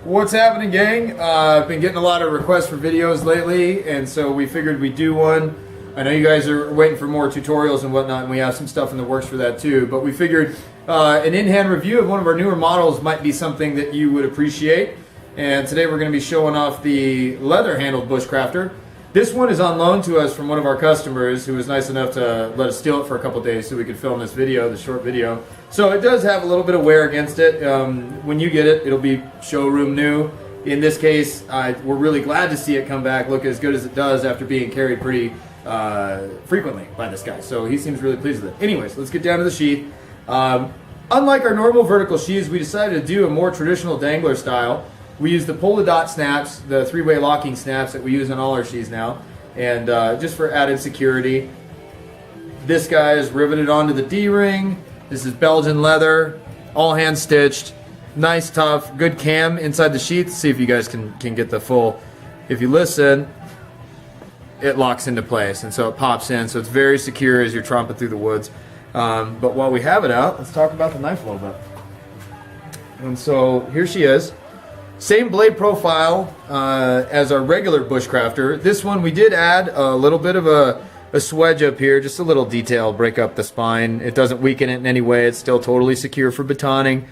What's happening, gang? I've been getting a lot of requests for videos lately, and so we figured we'd do one. I know you guys are waiting for more tutorials and whatnot, and we have some stuff in the works for that too, but we figured an in-hand review of one of our newer models might be something that you would appreciate. And today we're going to be showing off the leather-handled Bushcrafter. This one is on loan to us from one of our customers who was nice enough to let us steal it for a couple days so we could film this video, the short video. So it does have a little bit of wear against it. When you get it, it'll be showroom new. In this case, we're really glad to see it come back, look as good as it does after being carried pretty frequently by this guy. So he seems really pleased with it. Anyways, let's get down to the sheath. Unlike our normal vertical sheaths, we decided to do a more traditional dangler style. We use the pull-the-dot snaps, the three-way locking snaps that we use on all our sheaths now, and just for added security. This guy is riveted onto the D-ring. This is Belgian leather, all hand stitched, nice, tough, good cam inside the sheath. See if you guys can get the full. If you listen, it locks into place, and so it pops in, so it's very secure as you're tromping through the woods. But while we have it out, let's talk about the knife a little bit. And so here she is. Same blade profile as our regular Bushcrafter. This one we did add a little bit of a swedge up here, just a little detail, break up the spine. It doesn't weaken it in any way. It's still totally secure for batoning.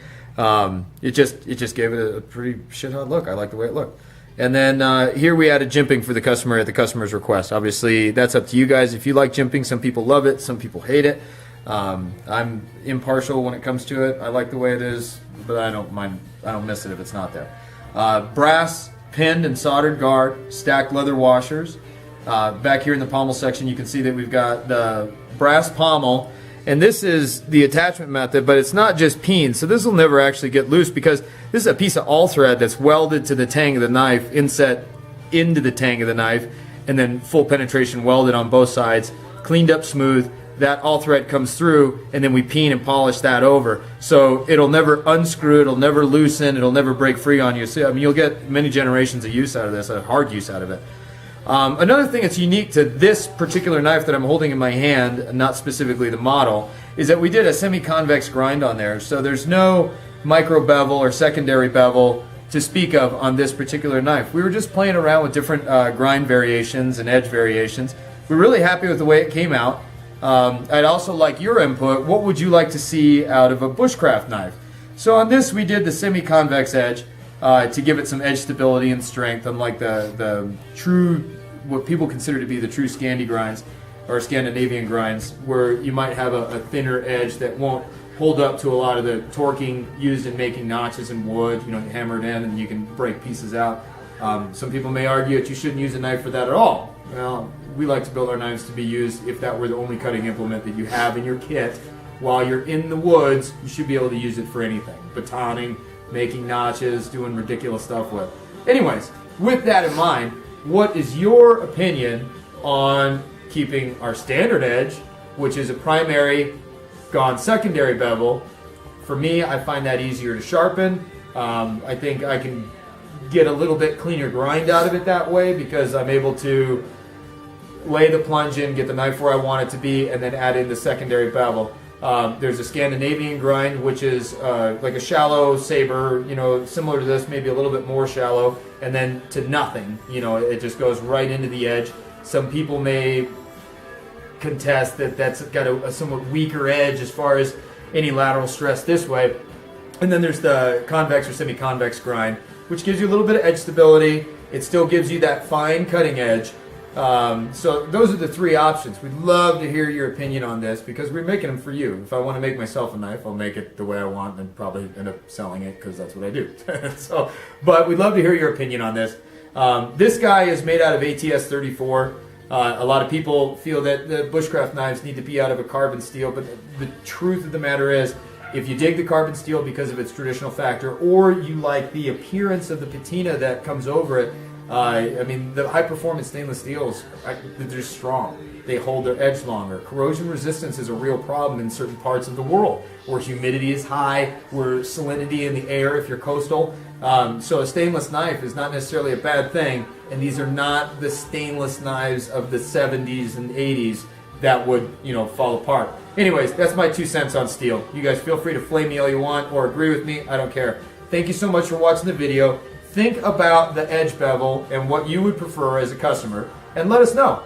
It just gave it a pretty shit hot look. I like the way it looked. And then here we added jimping for the customer at the customer's request. Obviously, that's up to you guys. If you like jimping, some people love it, some people hate it. I'm impartial when it comes to it. I like the way it is, but I don't mind. I don't miss it if it's not there. Brass pinned and soldered guard, stacked leather washers. Back here in the pommel section, you can see that we've got the brass pommel, and this is the attachment method, but it's not just peen, so this will never actually get loose because this is a piece of all thread that's welded to the tang of the knife, inset into the tang of the knife, and then full penetration welded on both sides, cleaned up smooth. That all thread comes through, and then we peen and polish that over. So it'll never unscrew, it'll never loosen, it'll never break free on you. So, I mean, you'll get many generations of use out of this, a hard use out of it. Another thing that's unique to this particular knife that I'm holding in my hand, not specifically the model, is that we did a semi-convex grind on there. So there's no micro bevel or secondary bevel to speak of on this particular knife. We were just playing around with different grind variations and edge variations. We're really happy with the way it came out. I'd also like your input. What would you like to see out of a bushcraft knife? So on this we did the semi-convex edge to give it some edge stability and strength, unlike the true, what people consider to be the true Scandi grinds or Scandinavian grinds, where you might have a thinner edge that won't hold up to a lot of the torquing used in making notches in wood. You know, you hammer it in and you can break pieces out. Some people may argue that you shouldn't use a knife for that at all. Well, we like to build our knives to be used if that were the only cutting implement that you have in your kit. While you're in the woods, you should be able to use it for anything. Batoning, making notches, doing ridiculous stuff with. Anyways, with that in mind, what is your opinion on keeping our standard edge, which is a primary gone secondary bevel? For me, I find that easier to sharpen. I think I can get a little bit cleaner grind out of it that way because I'm able to lay the plunge in, get the knife where I want it to be, and then add in the secondary bevel. There's a Scandinavian grind, which is like a shallow saber, you know, similar to this, maybe a little bit more shallow, and then to nothing. You know, it just goes right into the edge. Some people may contest that that's got a somewhat weaker edge as far as any lateral stress this way. And then there's the convex or semi-convex grind, which gives you a little bit of edge stability. It still gives you that fine cutting edge. So those are the three options. We'd love to hear your opinion on this because we're making them for you. If I want to make myself a knife, I'll make it the way I want and probably end up selling it because that's what I do. But we'd love to hear your opinion on this. This guy is made out of ATS 34. A lot of people feel that the bushcraft knives need to be out of a carbon steel, but the truth of the matter is, if you dig the carbon steel because of its traditional factor, or you like the appearance of the patina that comes over it, I mean, the high-performance stainless steels, they're strong. They hold their edge longer. Corrosion resistance is a real problem in certain parts of the world where humidity is high, where salinity in the air if you're coastal. So a stainless knife is not necessarily a bad thing, and these are not the stainless knives of the 70s and 80s that would, you know, fall apart. Anyways, that's my 2 cents on steel. You guys feel free to flame me all you want or agree with me. I don't care. Thank you so much for watching the video. think about the edge bevel and what you would prefer as a customer, and let us know.